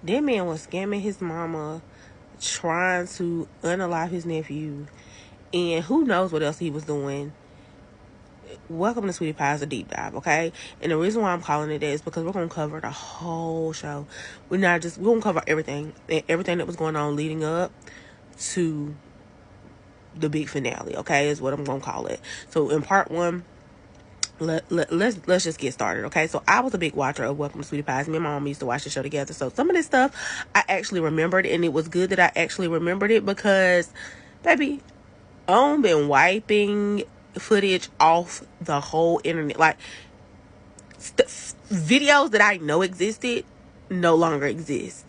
That man was scamming his mama, trying to unalive his nephew, and who knows what else he was doing. Welcome to Sweetie Pie's A Deep Dive, okay? And the reason why I'm calling it that is because we're going to cover the whole show. We're going to cover everything that was going on leading up to the big finale, okay, is what I'm going to call it. So in part one, let's just get started, okay? So I was a big watcher of Welcome to Sweetie Pies. Me and my mom used to watch the show together. So some of this stuff I actually remembered, and it was good that I actually remembered it because, baby, I've been wiping footage off the whole internet. Like, videos that I know existed no longer exist.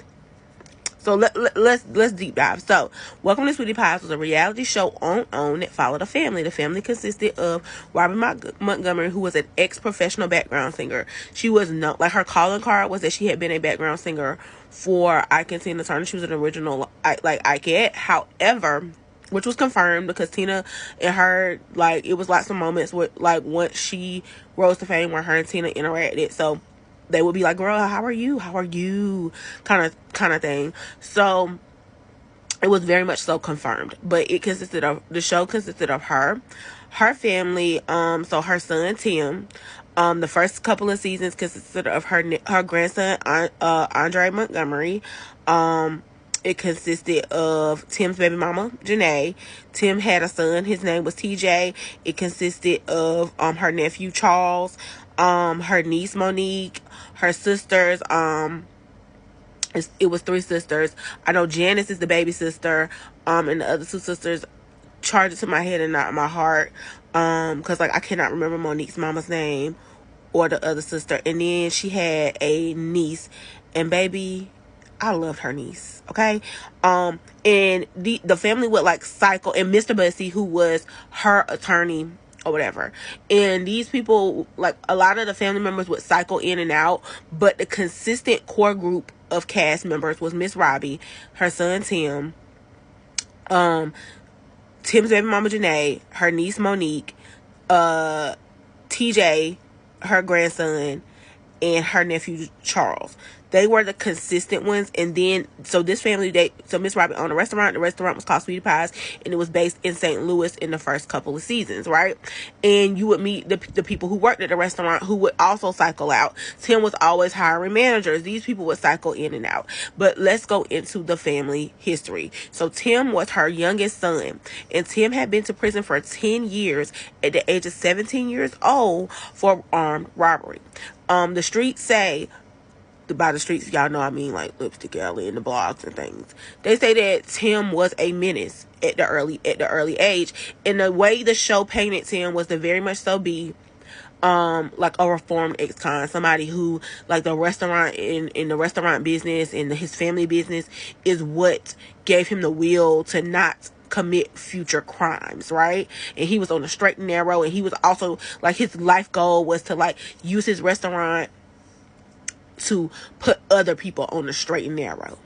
So let's deep dive. So, Welcome to Sweetie Pies was a reality show on OWN that followed a family. The family consisted of Robin Montgomery, who was an ex-professional background singer. She was not, like, her calling card was that she had been a background singer for Ike and Tina Turner. She was an original, like, Ikeette. However, which was confirmed because Tina and her, like, it was like some moments where, like, once she rose to fame where her and Tina interacted. So they would be like, girl, how are you kind of thing. So it was very much so confirmed. But the show consisted of her family, so her son Tim. The first couple of seasons consisted of her grandson Andre Montgomery. It consisted of Tim's baby mama, Janae. Tim had a son. His name was TJ. It consisted of her nephew, Charles, her niece, Monique, her sisters. It was 3 sisters. I know Janice is the baby sister. And the other 2 sisters, charge it to my head and not my heart. Because, like, I cannot remember Monique's mama's name or the other sister. And then she had a niece. And, baby, I loved her niece, okay? And the family would, like, cycle, and Mr. Bussy, who was her attorney or whatever. And these people, like, a lot of the family members would cycle in and out, but the consistent core group of cast members was Miss Robbie, her son Tim, Tim's baby mama Janae, her niece Monique, TJ, her grandson, and her nephew Charles. They were the consistent ones. And then, so this family, so Miss Robbie owned a restaurant. The restaurant was called Sweetie Pies, and it was based in St. Louis in the first couple of seasons, right? And you would meet the people who worked at the restaurant who would also cycle out. Tim was always hiring managers. These people would cycle in and out. But let's go into the family history. So Tim was her youngest son, and Tim had been to prison for 10 years at the age of 17 years old for armed robbery. The streets say, by the streets, y'all know I mean, like, Lipstick Alley and the blogs and things. They say that Tim was a menace at the early age. And the way the show painted Tim was to very much so be like a reformed ex-con, somebody who, like, the restaurant in the restaurant business and his family business is what gave him the will to not commit future crimes, right? And he was on the straight and narrow, and he was also, like, his life goal was to, like, use his restaurant to put other people on the straight and narrow.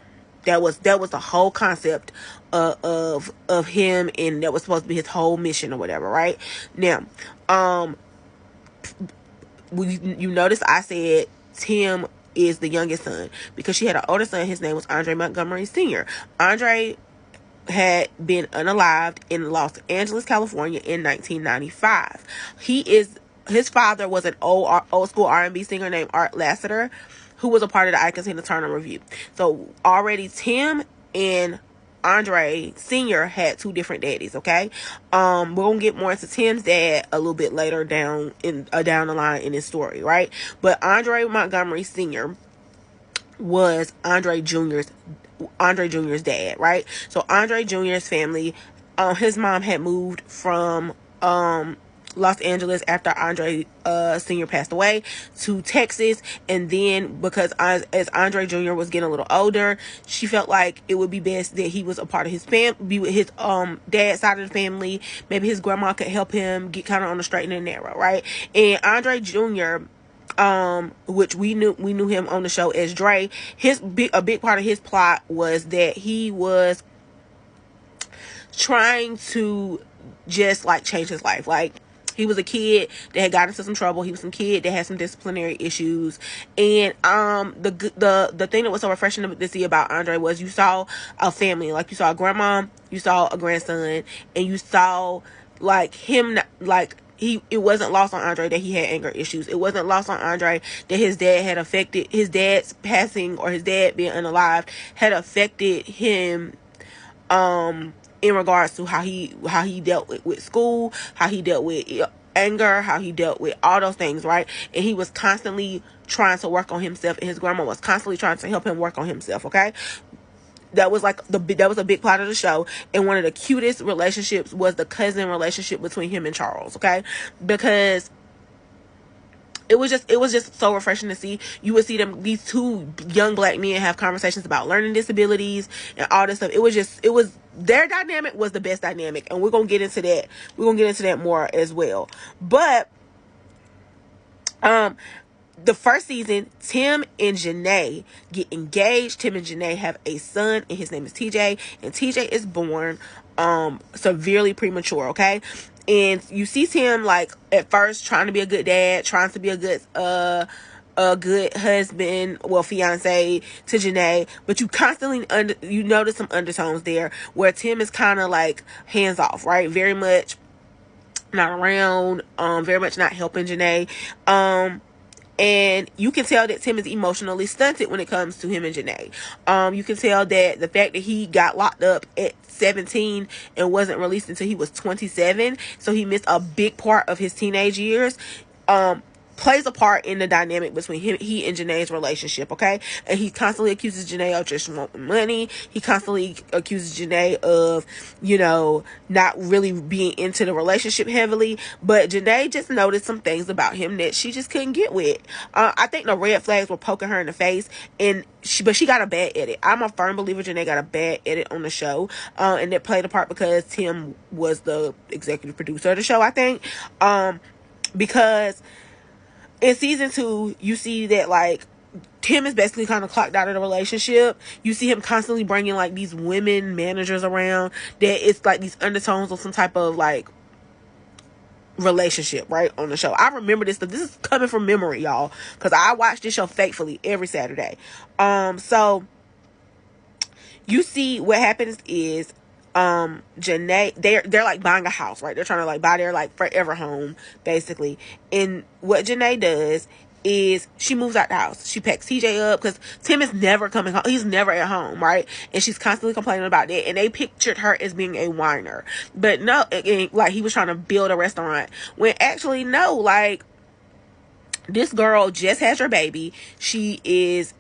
That was the whole concept of him, and that was supposed to be his whole mission or whatever, right? Now, you notice I said Tim is the youngest son because she had an older son. His name was Andre Montgomery Sr. Andre had been unalived in Los Angeles, California in 1995. His father was an old school R&B singer named Art Lassiter, who was a part of the Ike and Tina Turner Revue. So already Tim and Andre Sr. had 2 different daddies, okay? We're gonna get more into Tim's dad a little bit later down the line in this story, right? But Andre Montgomery Sr. was Andre Jr.'s dad, right? So Andre Jr.'s family, his mom had moved from Los Angeles after Andre Sr. passed away to Texas. And then because as Andre Jr. was getting a little older, she felt like it would be best that he was a part of his family, be with his dad's side of the family. Maybe his grandma could help him get kind of on the straight and narrow, right? And Andre Jr., which we knew him on the show as Dre, a big part of his plot was that he was trying to just, like, change his life. Like, He was a kid that had gotten into some trouble. He was some kid that had some disciplinary issues. And the thing that was so refreshing to see about Andre was you saw a family. Like, you saw a grandma, you saw a grandson, and you saw like him, like, it wasn't lost on Andre that he had anger issues. It wasn't lost on Andre that his dad's passing, or his dad being unalive, had affected him in regards to how he dealt with school, how he dealt with anger, how he dealt with all those things, right? And he was constantly trying to work on himself, and his grandma was constantly trying to help him work on himself, okay? That was like that was a big part of the show. And one of the cutest relationships was the cousin relationship between him and Charles, okay? Because it was just so refreshing to see. You would see these two young black men have conversations about learning disabilities and all this stuff. It was their dynamic was the best dynamic, and we're gonna get into that. We're gonna get into that more as well. But the first season, Tim and Janae get engaged. Tim and Janae have a son, and his name is TJ. And TJ is born severely premature, okay? And you see Tim, like, at first trying to be a good dad, trying to be a good husband, well, fiance to Janae, but you constantly you notice some undertones there where Tim is kind of like hands off, right? Very much not around, very much not helping Janae. And you can tell that Tim is emotionally stunted when it comes to him and Janae. You can tell that the fact that he got locked up at 17 and wasn't released until he was 27, so he missed a big part of his teenage years, plays a part in the dynamic between he and Janae's relationship, okay? And he constantly accuses Janae of just wanting money. He constantly accuses Janae of, not really being into the relationship heavily. But Janae just noticed some things about him that she just couldn't get with. I think the red flags were poking her in the face, but she got a bad edit. I'm a firm believer Janae got a bad edit on the show, and it played a part because Tim was the executive producer of the show, I think, because in season 2, you see that, like, Tim is basically kind of clocked out of the relationship. You see him constantly bringing, like, these women managers around that it's, like, these undertones of some type of, like, relationship, right, on the show. I remember this stuff. This is coming from memory, y'all, because I watch this show faithfully every Saturday. So you see what happens is Janae, they're like buying a house, right? They're trying to like buy their like forever home, basically. And what Janae does is she moves out the house. She packs TJ up because Tim is never coming home. He's never at home, right? And she's constantly complaining about that. And they pictured her as being a whiner, but no, like he was trying to build a restaurant. When actually, no, like this girl just has her baby. She is,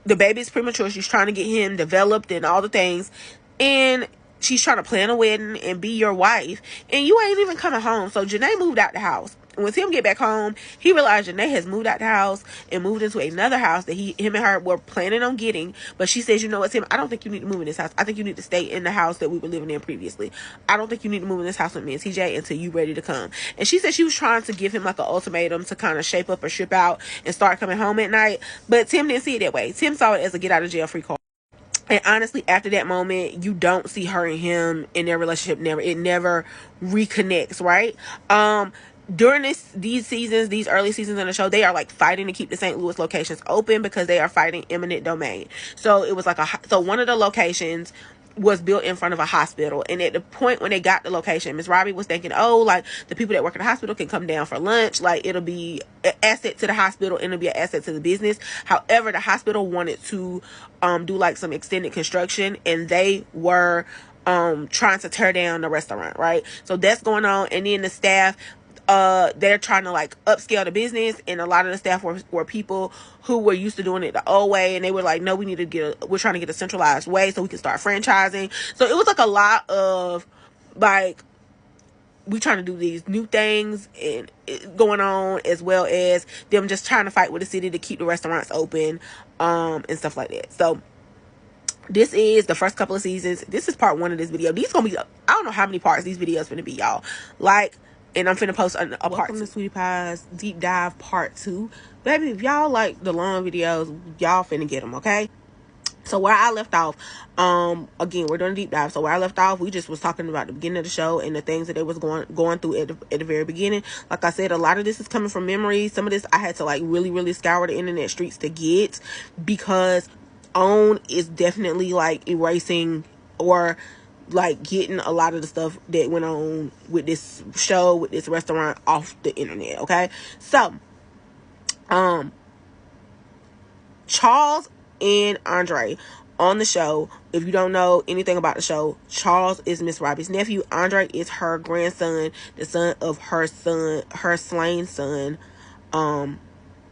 the baby's premature. She's trying to get him developed and all the things, and she's trying to plan a wedding and be your wife, and you ain't even coming home. So Janae moved out the house. When Tim get back home, he realized Janae has moved out the house and moved into another house that him and her were planning on getting. But she says, you know what, Tim, I don't think you need to move in this house. I think you need to stay in the house that we were living in previously. I don't think you need to move in this house with me and TJ until you ready to come. And she said she was trying to give him like an ultimatum to kind of shape up or ship out and start coming home at night. But Tim didn't see it that way. Tim saw it as a get out of jail free card. And honestly, after that moment, you don't see her and him in their relationship. It never reconnects, right? During these early seasons in the show, they are like fighting to keep the St. Louis locations open because they are fighting eminent domain. So it was like so one of the locations was built in front of a hospital, and at the point when they got the location, Miss Robbie was thinking, oh, like the people that work at the hospital can come down for lunch, like it'll be an asset to the hospital and it'll be an asset to the business. However, the hospital wanted to do like some extended construction, and they were trying to tear down the restaurant, right? So that's going on. And then the staff, they're trying to like upscale the business, and a lot of the staff were people who were used to doing it the old way, and they were like, no, we're trying to get a centralized way so we can start franchising. So it was like a lot of like, we trying to do these new things and going on, as well as them just trying to fight with the city to keep the restaurants open, and stuff like that. So this is the first couple of seasons. This is part 1 of this video. These gonna be, I don't know how many parts these videos gonna be, y'all. Like, and I'm finna post a part. Welcome to Sweetie Pie's deep dive part 2. Baby, if y'all like the long videos, y'all finna get them, okay? So where I left off, again, we're doing a deep dive. So where I left off, we just was talking about the beginning of the show and the things that they was going through at the very beginning. Like I said, a lot of this is coming from memory. Some of this I had to like really scour the internet streets to get, because OWN is definitely like erasing or like getting a lot of the stuff that went on with this show, with this restaurant, off the internet. Okay, so Charles and Andre on the show. If you don't know anything about the show, Charles is Miss Robbie's nephew. Andre is her grandson, the son of her slain son,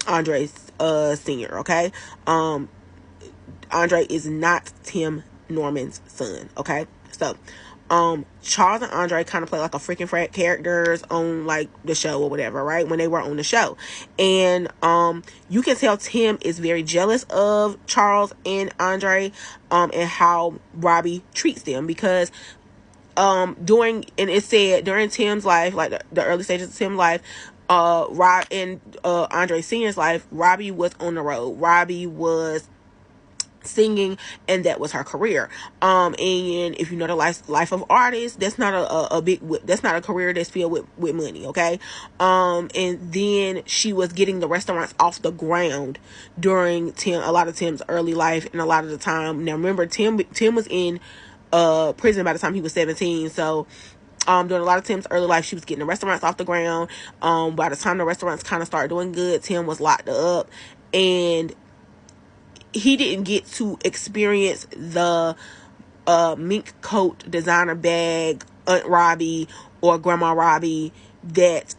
Andre's senior. Okay, Andre is not Tim Norman's son. Okay, so Charles and Andre kind of play like a freaking frat characters on like the show or whatever, right? When they were on the show. And you can tell Tim is very jealous of Charles and Andre and how Robbie treats them, because during Tim's life, like the early stages of Tim's life, Andre Senior's life, Robbie was on the road. Robbie was singing, and that was her career. And if you know the life of artists, that's not that's not a career that's filled with money. Okay. And then she was getting the restaurants off the ground during a lot of Tim's early life, and a lot of the time. Now remember, Tim was in prison by the time he was 17, so during a lot of Tim's early life, she was getting the restaurants off the ground. By the time the restaurants kind of started doing good, Tim was locked up, and he didn't get to experience the mink coat, designer bag, Aunt Robbie or Grandma Robbie that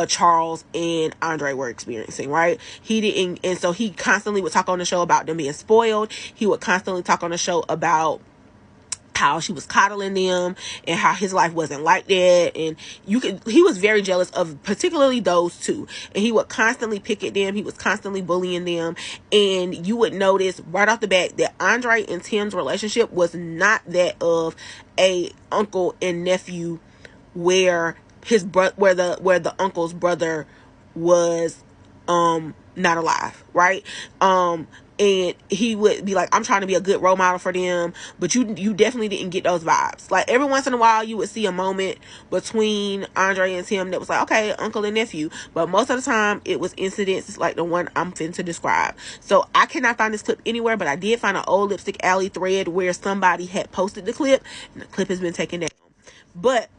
Charles and Andre were experiencing, right? He didn't, and so he constantly would talk on the show about them being spoiled. He would constantly talk on the show about how she was coddling them and how his life wasn't like that, and he was very jealous of particularly those two, and he would constantly pick at them. He was constantly bullying them, and you would notice right off the bat that Andre and Tim's relationship was not that of a uncle and nephew, where the uncle's brother was not alive, right? And he would be like, I'm trying to be a good role model for them, but you definitely didn't get those vibes. Like every once in a while you would see a moment between Andre and Tim that was like, okay, uncle and nephew, but most of the time it was incidents like the one I'm finna to describe. So I cannot find this clip anywhere, but I did find an old Lipstick Alley thread where somebody had posted the clip, and the clip has been taken down. But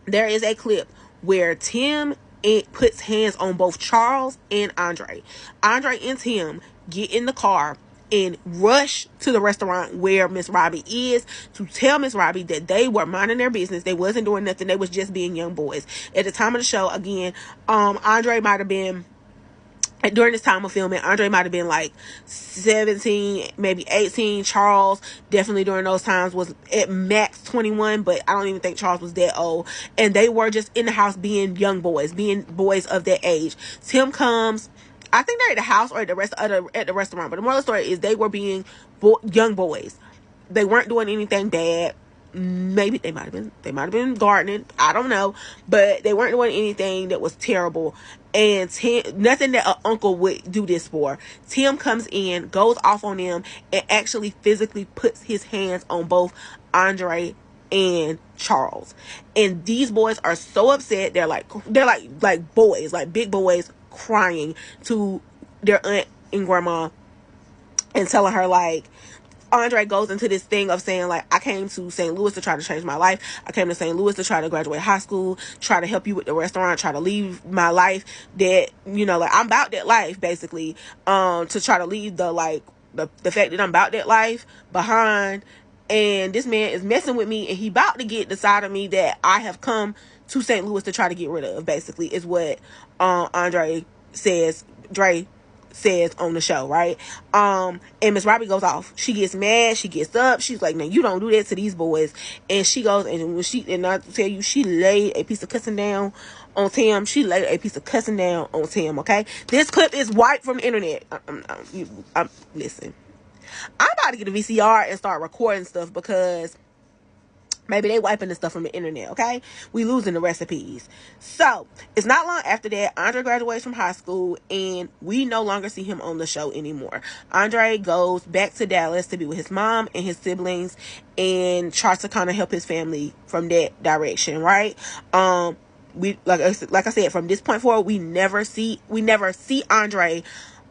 there is a clip where Tim puts hands on both Charles and Andre. Andre and Tim get in the car and rush to the restaurant where Miss Robbie is to tell Miss Robbie that they were minding their business. They wasn't doing nothing. They was just being young boys. At the time of the show, again, Andre might have been, during this time of filming, Andre might have been like 17, maybe 18. Charles, definitely during those times, was at max 21, but I don't even think Charles was that old. And they were just in the house being young boys, being boys of that age. Tim comes, I think they're at the house or at the restaurant, but the moral of the story is they were being young boys. They weren't doing anything bad. Maybe they might have been gardening, I don't know, but they weren't doing anything that was terrible. And nothing that an uncle would do this for. Tim comes in, goes off on them, and actually physically puts his hands on both Andre and Charles. And these boys are so upset. They're like boys, like big boys, crying to their aunt and grandma and telling her, like, Andre goes into this thing of saying, like, I came to St. Louis to try to change my life. I came to St. Louis to try to graduate high school, try to help you with the restaurant, try to leave my life that, you know, like, I'm about that life, basically, to try to leave the fact that I'm about that life behind. And this man is messing with me, and he about to get the side of me that I have come to St. Louis to try to get rid of, basically, is what Dre says on the show, right? And Miss Robbie goes off. She gets mad. She gets up. She's like, "No, you don't do that to these boys." And she goes, and I tell you, she laid a piece of cussing down on Tim. Okay, this clip is wiped from the internet. Listen, I'm about to get a VCR and start recording stuff, because Maybe they wiping the stuff from the internet, okay? We losing the recipes. So, it's not long after that, Andre graduates from high school, and we no longer see him on the show anymore. Andre goes back to Dallas to be with his mom and his siblings, and tries to kind of help his family from that direction, right? We like I said, from this point forward, we never see Andre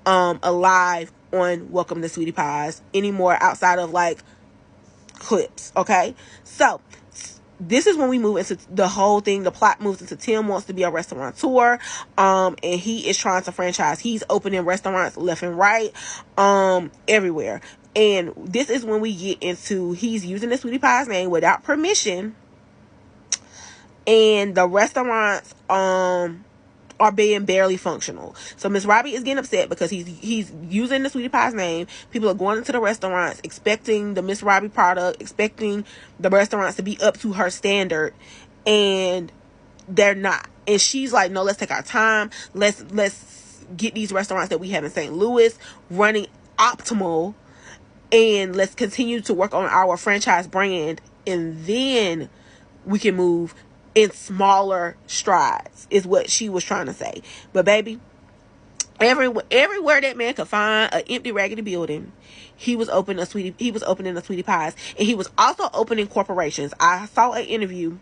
alive on Welcome to Sweetie Pies anymore, outside of like clips. Okay, so this is when we move into the whole thing. The plot moves into Tim wants to be a restaurateur, and he is trying to franchise. He's opening restaurants left and right, everywhere. And this is when we get into he's using the Sweetie Pies name without permission, and the restaurants are being barely functional. So Miss Robbie is getting upset because he's using the Sweetie Pies name. People are going into the restaurants expecting the Miss Robbie product, expecting the restaurants to be up to her standard, and they're not. And she's like, no, let's take our time. Let's get these restaurants that we have in St. Louis running optimal, and let's continue to work on our franchise brand, and then we can move in smaller strides, is what she was trying to say. But baby, everywhere that man could find an empty raggedy building, he was opening a Sweetie Pies, and he was also opening corporations. I saw an interview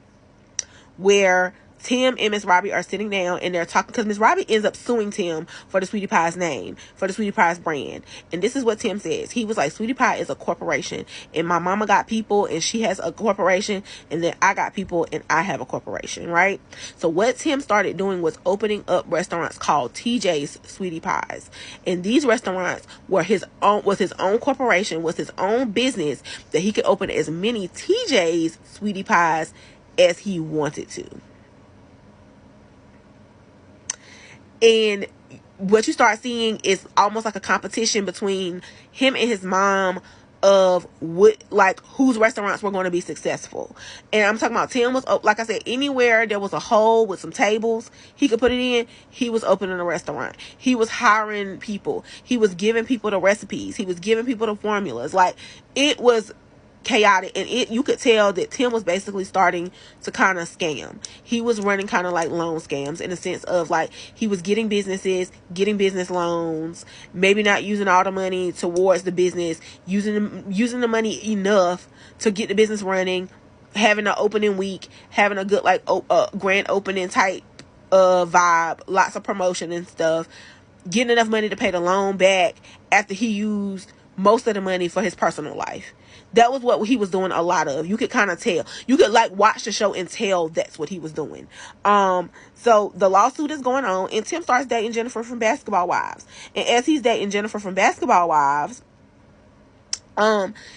where Tim and Miss Robbie are sitting down and they're talking, because Miss Robbie ends up suing Tim for the Sweetie Pies name, for the Sweetie Pies brand. And this is what Tim says. He was like, Sweetie Pie is a corporation, and my mama got people and she has a corporation, and then I got people and I have a corporation, right? So what Tim started doing was opening up restaurants called TJ's Sweetie Pies. And these restaurants were his own corporation, was his own business, that he could open as many TJ's Sweetie Pies as he wanted to. And what you start seeing is almost like a competition between him and his mom of whose restaurants were going to be successful. And I'm talking about Tim was, like I said, anywhere there was a hole with some tables he could put it in, he was opening a restaurant. He was hiring people. He was giving people the recipes. He was giving people the formulas. Like, it was chaotic, and you could tell that Tim was basically starting to kind of scam. He was running kind of like loan scams, in the sense of like he was getting business loans, maybe not using all the money towards the business, using the money enough to get the business running, having an opening week, having a good grand opening type vibe, lots of promotion and stuff, getting enough money to pay the loan back after he used most of the money for his personal life. That was what he was doing a lot of. You could kind of tell. You could watch the show and tell that's what he was doing. So the lawsuit is going on, and Tim starts dating Jennifer from Basketball Wives. And as he's dating Jennifer from Basketball Wives,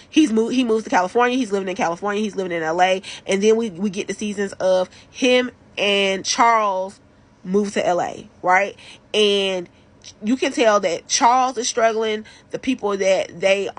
he moves to California. He's living in California. He's living in LA. And then we get the seasons of him and Charles move to LA, right? And you can tell that Charles is struggling. The people that they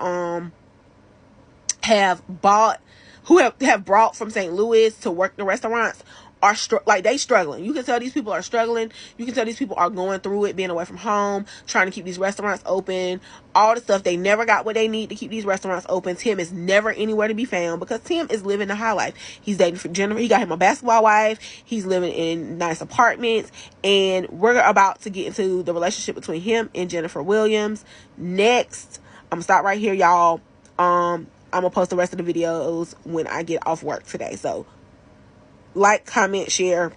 have bought, who have brought from St. Louis to work the restaurants, are they struggling. You can tell these people are struggling. You can tell these people are going through it, being away from home, trying to keep these restaurants open, all the stuff. They never got what they need to keep these restaurants open. Tim is never anywhere to be found because Tim is living the high life. He's dating for Jennifer. He got him a basketball wife. He's living in nice apartments, and we're about to get into the relationship between him and Jennifer Williams next. I'm gonna stop right here, y'all. I'm gonna post the rest of the videos when I get off work today. So like, comment, share.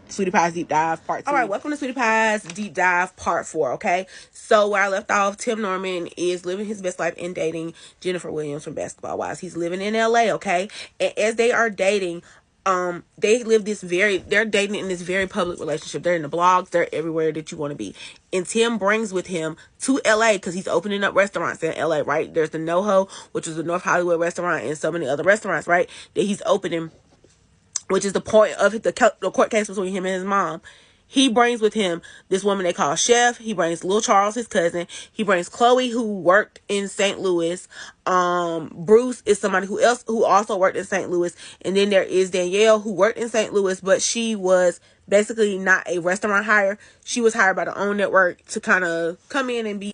Sweetie Pies Deep Dive Part 2. Alright, welcome to Sweetie Pies Deep Dive Part 4, okay? So where I left off, Tim Norman is living his best life and dating Jennifer Williams from Basketball Wives. He's living in LA, okay? And as they are dating, they're dating in this very public relationship. They're in the blogs, they're everywhere that you want to be. And Tim brings with him to LA because he's opening up restaurants in LA, right? There's the NoHo, which is the North Hollywood restaurant, and so many other restaurants, right, that he's opening, which is the point of the court case between him and his mom. He brings with him this woman they call Chef. He brings Lil Charles, his cousin. He brings Chloe, who worked in St. Louis. Bruce is somebody who also worked in St. Louis. And then there is Danielle, who worked in St. Louis, but she was basically not a restaurant hire. She was hired by the OWN network to kind of come in and be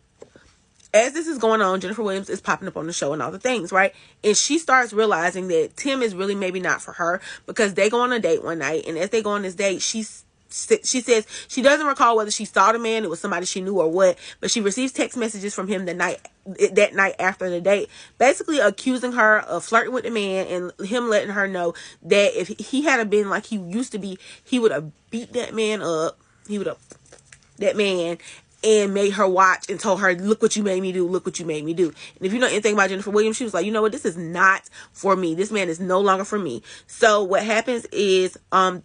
as this is going on, Jennifer Williams is popping up on the show and all the things, right? And she starts realizing that Tim is really maybe not for her, because they go on a date one night, and as they go on this date, she says she doesn't recall whether she saw the man, it was somebody she knew or what, but she receives text messages from him that night after the date, basically accusing her of flirting with the man, and him letting her know that if he had been like he used to be, he would have beat that man up. He would have that man and made her watch and told her, look what you made me do, look what you made me do. And if you know anything about Jennifer Williams, she was like, you know what, this is not for me. This man is no longer for me. So what happens is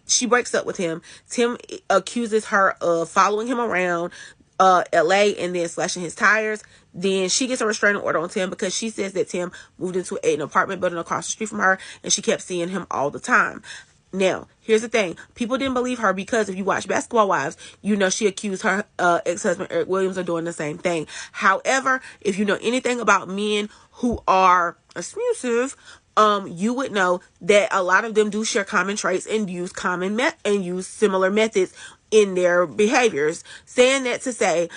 she breaks up with him. Tim accuses her of following him around LA and then slashing his tires. Then she gets a restraining order on Tim because she says that Tim moved into an apartment building across the street from her, and she kept seeing him all the time. Now, here's the thing. People didn't believe her because if you watch Basketball Wives, you know she accused her ex-husband Eric Williams of doing the same thing. However, if you know anything about men who are abusive, you would know that a lot of them do share common traits and use similar methods in their behaviors. Saying that to say,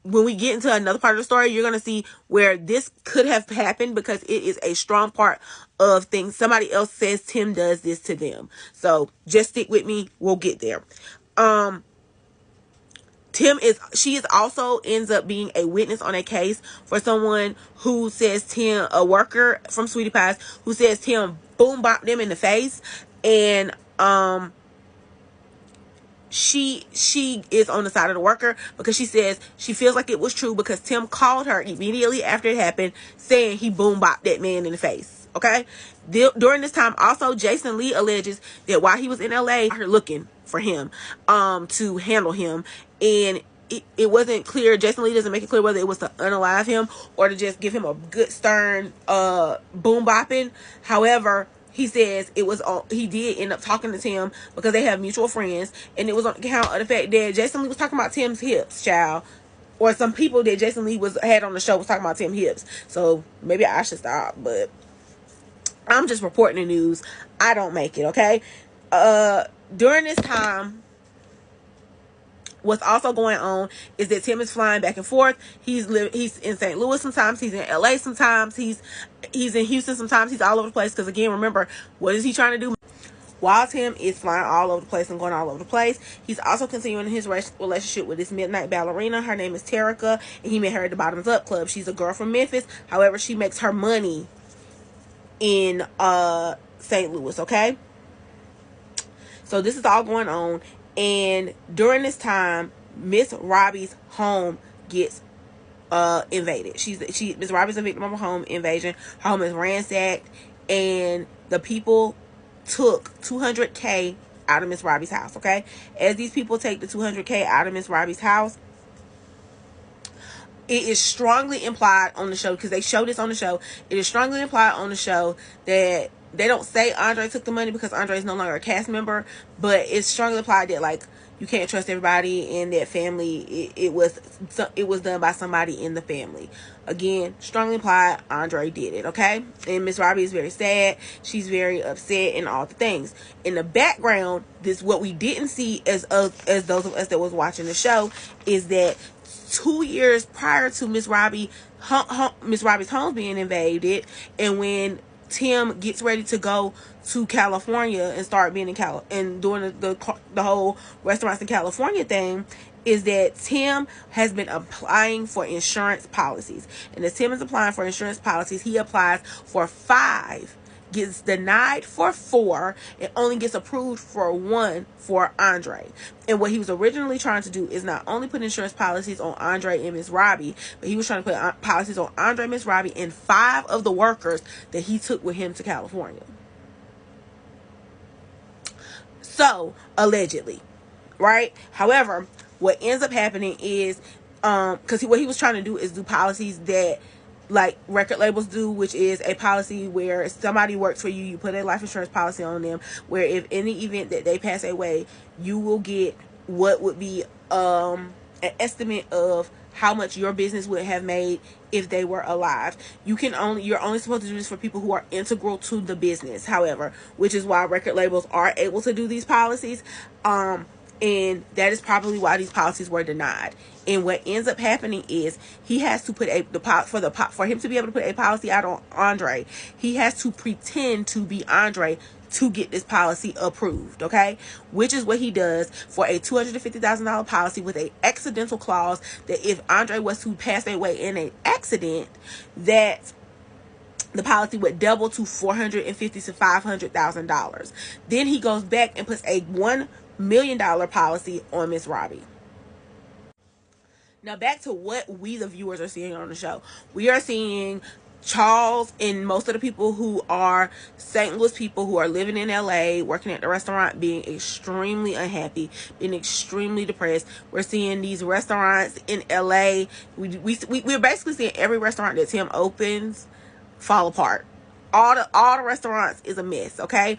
when we get into another part of the story, you're going to see where this could have happened, because it is a strong part of things. Somebody else says Tim does this to them. So just stick with me. We'll get there. She also ends up being a witness on a case for someone who says Tim, a worker from Sweetie Pies, who says Tim boom bopped them in the face. And, she is on the side of the worker because she says she feels like it was true because Tim called her immediately after it happened saying he boom bopped that man in the face. Okay. During this time, also, Jason Lee alleges that while he was in LA, her looking for him to handle him, and it wasn't clear. Jason Lee doesn't make it clear whether it was to unalive him or to just give him a good stern boom bopping. However, he says he did end up talking to Tim because they have mutual friends, and it was on account of the fact that Jason Lee was talking about Tim's hips, child. Or some people that Jason Lee had on the show was talking about Tim's hips. So maybe I should stop, but I'm just reporting the news. I don't make it, okay? During this time, what's also going on is that Tim is flying back and forth. He's in St. Louis sometimes. He's in LA sometimes. He's in Houston sometimes. He's all over the place. Because again, remember, what is he trying to do? While Tim is flying all over the place and going all over the place, he's also continuing his relationship with this midnight ballerina. Her name is Terica, and he met her at the Bottoms Up Club. She's a girl from Memphis. However, she makes her money in St. Louis, okay? So this is all going on. And during this time, Miss Robbie's home gets invaded. Miss Robbie's a victim of a home invasion. Her home is ransacked, and the people took $200K out of Miss Robbie's house, okay? As these people take the $200K out of Miss Robbie's house, it is strongly implied on the show, because they show this on the show, it is strongly implied on the show that they don't say Andre took the money because Andre is no longer a cast member, but it's strongly implied that, like, you can't trust everybody in that family. It was done by somebody in the family. Again, strongly implied Andre did it, okay? And Miss Robbie is very sad. She's very upset and all the things. In the background, what we didn't see as those of us that was watching the show is that 2 years prior to Miss Robbie's home being invaded, and when Tim gets ready to go to California and start being and doing the whole restaurants in California thing, is that Tim has been applying for insurance policies. And as Tim is applying for insurance policies, he applies for 5, gets denied for 4, and only gets approved for 1 for Andre. And what he was originally trying to do is not only put insurance policies on Andre and Miss Robbie, but he was trying to put policies on Andre, Miss Robbie, and 5 of the workers that he took with him to California. So, allegedly, right? However, what ends up happening is, because what he was trying to do is do policies that, like, record labels do, which is a policy where somebody works for you, you put a life insurance policy on them, where if any event that they pass away, you will get what would be an estimate of how much your business would have made if they were alive. You're only supposed to do this for people who are integral to the business, however, which is why record labels are able to do these policies. And And that is probably why these policies were denied. And what ends up happening is he has to put for him to be able to put a policy out on Andre, he has to pretend to be Andre to get this policy approved, okay? Which is what he does for a $250,000 policy with a accidental clause that if Andre was to pass away in an accident, that the policy would double to $450,000 to $500,000. Then he goes back and puts a $1 million policy on Miss Robbie. Now back to what we the viewers are seeing on the show. We are seeing Charles and most of the people who are St. Louis people who are living in LA, working at the restaurant, being extremely unhappy, being extremely depressed. We're seeing these restaurants in LA. We're basically seeing every restaurant that Tim opens fall apart. All the restaurants is a mess, okay?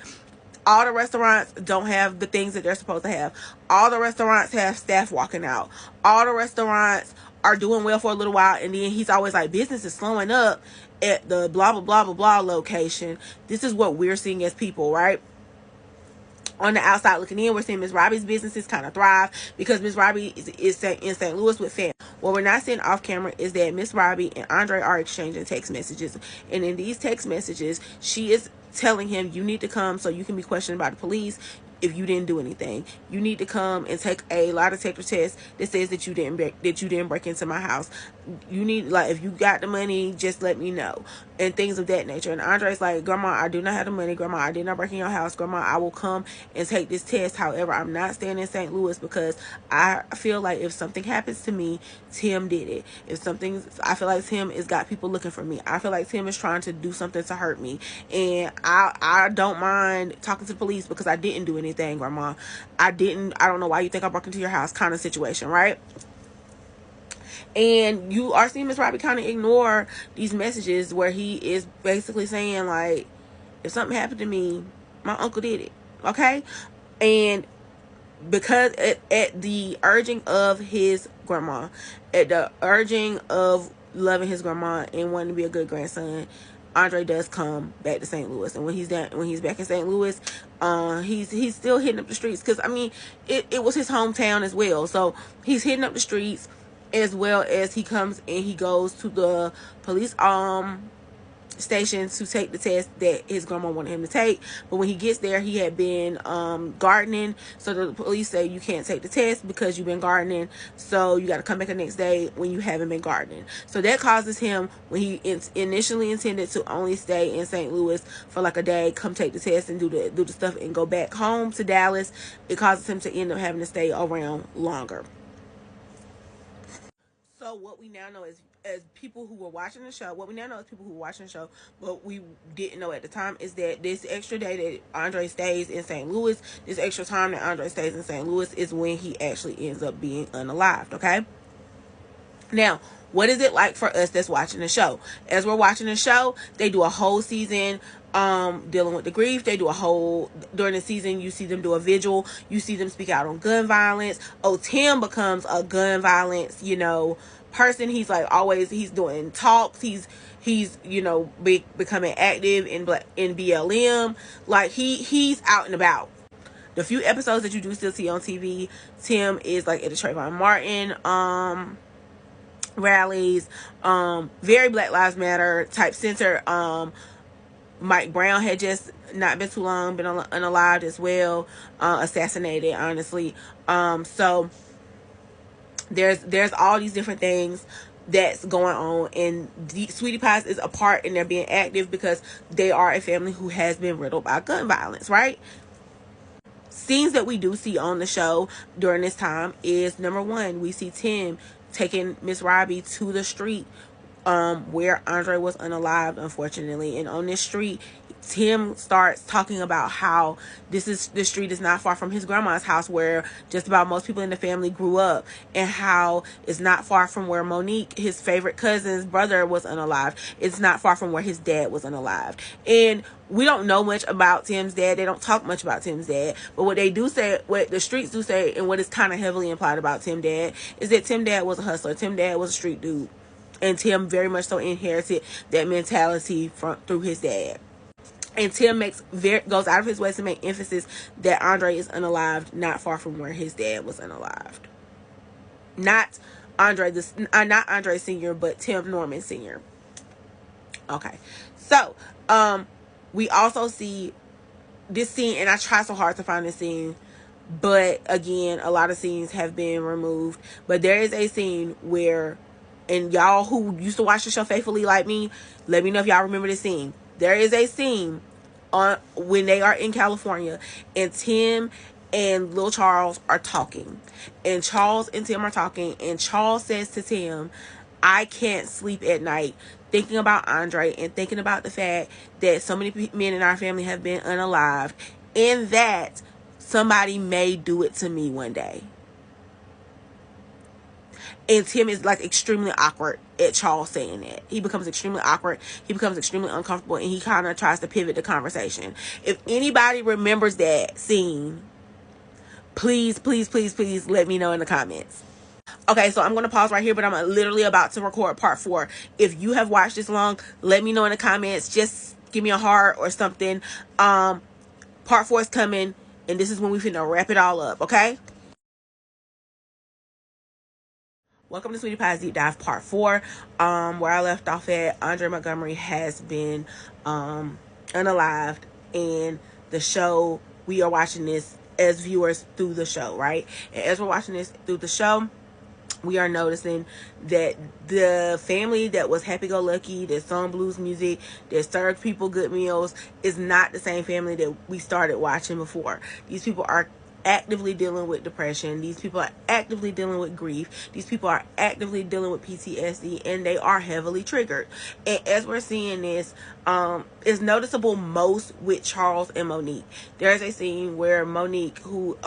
All the restaurants don't have the things that they're supposed to have. All the restaurants have staff walking out. All the restaurants are doing well for a little while, and then he's always like, business is slowing up at the blah blah blah blah blah location. This is what we're seeing as people, right? On the outside looking in, we're seeing Miss Robbie's businesses kind of thrive because Miss Robbie is in St. Louis with family. What we're not seeing off camera is that Miss Robbie and Andre are exchanging text messages. And in these text messages, she is telling him, you need to come so you can be questioned by the police if you didn't do anything. You need to come and take a lie detector test that says that you didn't break into my house. You need, like, if you got the money, just let me know, and things of that nature. And Andre's like, Grandma, I do not have the money. Grandma, I did not break in your house. Grandma, I will come and take this test. However, I'm not staying in St. Louis because I feel like if something happens to me, Tim did it. I feel like Tim has got people looking for me. I feel like Tim is trying to do something to hurt me, and I don't mind talking to the police because I didn't do anything, Grandma. I don't know why you think I broke into your house, kind of situation, right? And you are seeing Miss Robbie kind of ignore these messages where he is basically saying, like, if something happened to me, my uncle did it, okay? And because at the urging of his grandma, at the urging of loving his grandma and wanting to be a good grandson, Andre does come back to St. Louis. And when he's back in St. Louis, he's still hitting up the streets because, I mean, it was his hometown as well. So he's hitting up the streets, as well as he comes and he goes to the police station to take the test that his grandma wanted him to take. But when he gets there, he had been gardening, so the police say you can't take the test because you've been gardening, so you got to come back the next day when you haven't been gardening. So that causes him, when he initially intended to only stay in St. Louis for like a day, come take the test and do the stuff and go back home to Dallas, it causes him to end up having to stay around longer. So what we now know is, as people who were watching the show, what we didn't know at the time is that this extra day that Andre stays in St. Louis, this extra time that Andre stays in St. Louis is when he actually ends up being unalived, okay? Now, what is it like for us that's watching the show? As we're watching the show, they do a whole season dealing with the grief. They do during the season, you see them do a vigil. You see them speak out on gun violence. Oh, Tim becomes a gun violence, person. He's like he's doing talks. He's becoming active in BLM. Like he's out and about. The few episodes that you do still see on TV, Tim is like at the Trayvon Martin rallies, very Black Lives Matter type center. Mike Brown had just not been too long been unalived as well, assassinated, honestly. So there's all these different things that's going on, and Sweetie Pies is a part, and they're being active because they are a family who has been riddled by gun violence, right? Scenes that we do see on the show during this time is, number one, we see Tim taking Miss Robbie to the street where Andre was unalived, unfortunately. And on this street, Tim starts talking about how this street is not far from his grandma's house, where just about most people in the family grew up, and how it's not far from where Monique, his favorite cousin's brother, was unalived. It's not far from where his dad was unalived. And we don't know much about Tim's dad. They don't talk much about Tim's dad. But what they do say, what the streets do say, and what is kind of heavily implied about Tim's dad, is that Tim's dad was a hustler. Tim's dad was a street dude. And Tim very much so inherited that mentality through his dad. And Tim goes out of his way to make emphasis that Andre is unalived, not far from where his dad was unalived. Not not Andre Sr., but Tim Norman Sr. Okay, so we also see this scene, and I try so hard to find this scene, but again, a lot of scenes have been removed. But there is a scene where, and y'all who used to watch the show faithfully like me, let me know if y'all remember this scene. There is a scene on when they are in California, and Tim and Lil Charles are talking, and Charles and Tim are talking, and Charles says to Tim, I can't sleep at night thinking about Andre and thinking about the fact that so many men in our family have been unalived, and that somebody may do it to me one day. And Tim is like extremely awkward at Charles saying that. He becomes extremely awkward. He becomes extremely uncomfortable, and he kind of tries to pivot the conversation. If anybody remembers that scene, please, please, please, please let me know in the comments. Okay, so I'm going to pause right here, but I'm literally about to record part 4. If you have watched this long, let me know in the comments. Just give me a heart or something. Part 4 is coming, and this is when we finna wrap it all up, okay? Welcome to Sweetie Pie's Deep Dive Part 4. Where I left off at, Andre Montgomery has been unalived, and the show, we are watching this as viewers through the show, right? And as we're watching this through the show, we are noticing that the family that was happy-go-lucky, that sung blues music, that served people good meals, is not the same family that we started watching before. These people are actively dealing with depression. These people are actively dealing with grief. These people are actively dealing with PTSD, and they are heavily triggered. And as we're seeing this, it's noticeable most with Charles and Monique. There's a scene where Monique, who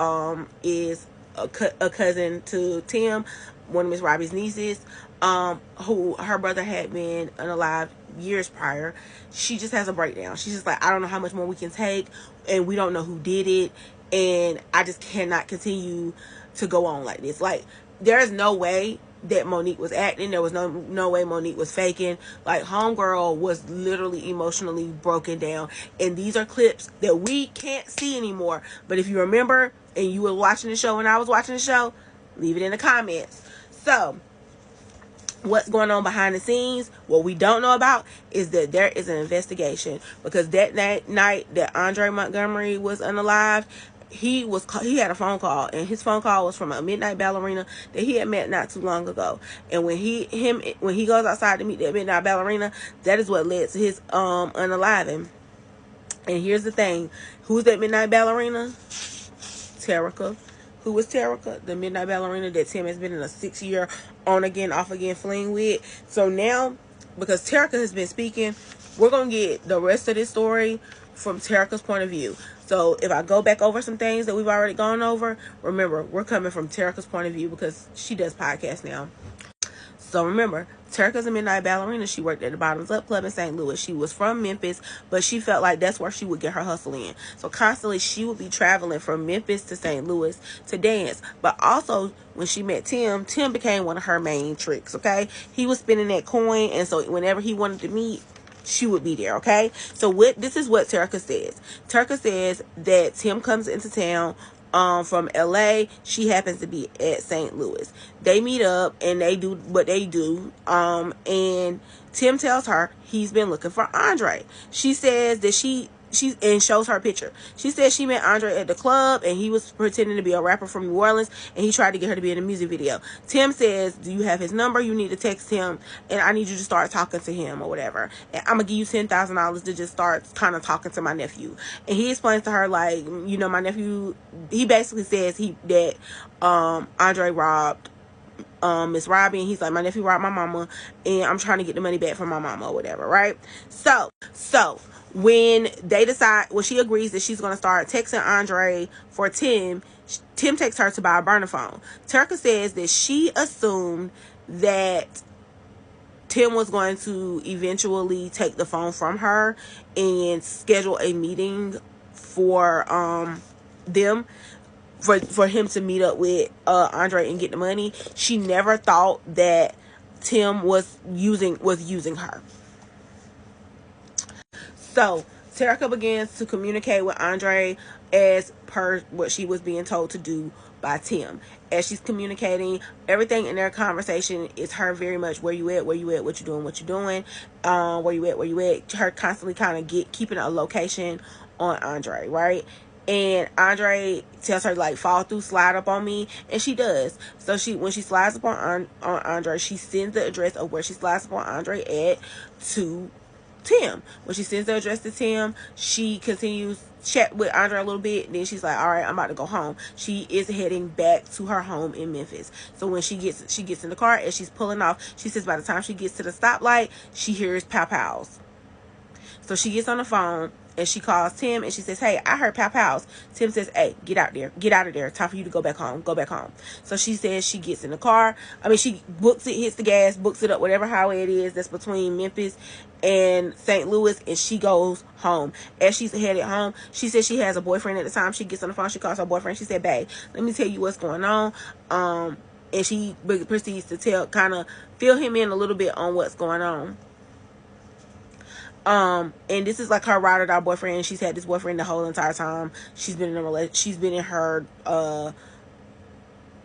is a cousin to Tim, one of Miss Robbie's nieces, who her brother had been unalived years prior, she just has a breakdown. She's just like, I don't know how much more we can take, and we don't know who did it, and I just cannot continue to go on like this. Like, there is no way that Monique was acting. There was no way Monique was faking. Like, homegirl was literally emotionally broken down, and these are clips that we can't see anymore. But if you remember and you were watching the show and I was watching the show, leave it in the comments. So, what's going on behind the scenes, what we don't know about, is that there is an investigation, because that night that Andre Montgomery was unalived, he had a phone call, and his phone call was from a midnight ballerina that he had met not too long ago. And when he goes outside to meet that midnight ballerina, that is what led to his unaliving. And here's the thing, who's that midnight ballerina? Terica. Who was Terica? The midnight ballerina that Tim has been in a 6-year on again, off again fling with. So now, because Terica has been speaking, we're going to get the rest of this story from Terica's point of view. So if I go back over some things that we've already gone over, remember, we're coming from Terica's point of view, because she does podcasts now. So remember, Terica's a midnight ballerina. She worked at the Bottoms Up Club in St. Louis. She was from Memphis, but she felt like that's where she would get her hustle in. So constantly she would be traveling from Memphis to St. Louis to dance. But also, when she met Tim, Tim became one of her main tricks, okay? He was spinning that coin, and so whenever he wanted to meet, she would be there, okay? So this is what Terica says. Terica says that Tim comes into town from LA. She happens to be at St. Louis. They meet up and they do what they do. And Tim tells her he's been looking for Andre. She says that she and shows her a picture. She says she met Andre at the club, and he was pretending to be a rapper from New Orleans, and he tried to get her to be in a music video. Tim says, do you have his number? You need to text him, and I need you to start talking to him or whatever. And I'm going to give you $10,000 to just start kind of talking to my nephew. And he explains to her, like, you know, my nephew, he basically says that Andre robbed Miss Robbie, and he's like, my nephew robbed my mama, and I'm trying to get the money back from my mama or whatever, right? So when they decide, well, she agrees that she's going to start texting Andre for Tim. Tim takes her to buy a burner phone. Terica says that she assumed that Tim was going to eventually take the phone from her and schedule a meeting for them, for him to meet up with Andre and get the money. She never thought that Tim was using her. So Terica begins to communicate with Andre as per what she was being told to do by Tim. As she's communicating, everything in their conversation is her very much, where you at, what you doing, where you at, her constantly kind of keeping a location on Andre, right? And Andre tells her, like, fall through, slide up on me, and she does. So when she slides up on Andre, she sends the address of where she slides up on Andre at to Tim. When she sends the address to Tim, she continues chat with Andre a little bit, and then she's like, all right, I'm about to go home. She is heading back to her home in Memphis. So when she gets in the car, as she's pulling off, she says by the time she gets to the stoplight, she hears pow pows. So she gets on the phone and she calls Tim and she says, hey, I heard pow pows. Tim says, hey, get out of there. Time for you to go back home. So she says she gets in the car. She books it, hits the gas, books it up, whatever highway it is that's between Memphis and St. Louis, and she goes home. As she's headed home, she says she has a boyfriend at the time. She gets on the phone, she calls her boyfriend. She said, babe, let me tell you what's going on. And she proceeds to kind of fill him in a little bit on what's going on. And this is like her ride or die boyfriend. She's had this boyfriend the whole entire time she's been in her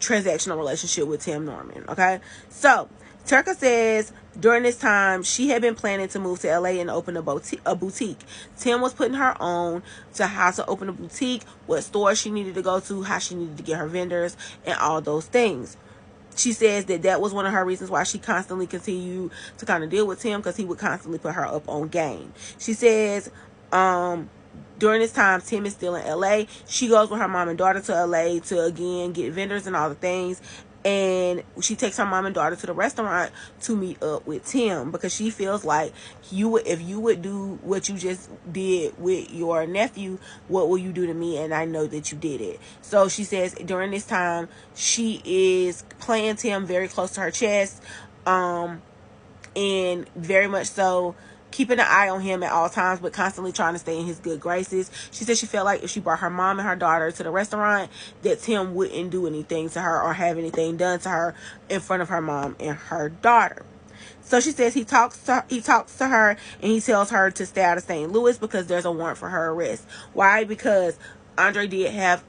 transactional relationship with Tim Norman. Okay, so Terica says during this time she had been planning to move to LA and open a boutique. Tim was putting her on to how to open a boutique, what stores she needed to go to, how she needed to get her vendors, and all those things. She says that was one of her reasons why she constantly continued to kind of deal with Tim, because he would constantly put her up on game. She says during this time, Tim is still in LA. She goes with her mom and daughter to LA to, again, get vendors and all the things. And she takes her mom and daughter to the restaurant to meet up with Tim, because she feels like if you would do what you just did with your nephew, what will you do to me? And I know that you did it. So she says during this time, she is playing Tim very close to her chest, and very much so keeping an eye on him at all times, but constantly trying to stay in his good graces. She said she felt like if she brought her mom and her daughter to the restaurant, that Tim wouldn't do anything to her or have anything done to her in front of her mom and her daughter. So she says he talks to her and he tells her to stay out of St. Louis because there's a warrant for her arrest. Why? Because Andre did have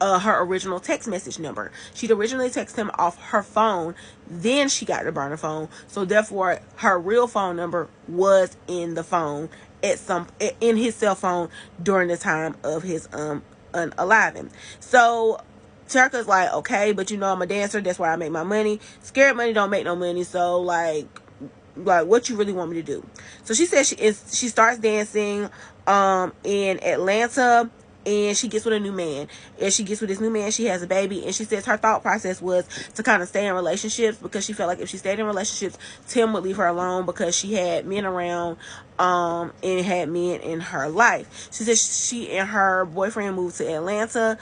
her original text message number. She'd originally texted him off her phone, then she got the burner phone, so therefore her real phone number was in the phone in his cell phone during the time of his unaliving. So Terica's like, okay, but I'm a dancer, that's where I make my money. Scared money don't make no money, so like what you really want me to do? So she says she starts dancing in Atlanta, and she gets with a new man. As she gets with this new man, she has a baby, and she says her thought process was to kind of stay in relationships, because she felt like if she stayed in relationships, Tim would leave her alone, because she had men around and had men in her life. She says she and her boyfriend moved to Atlanta,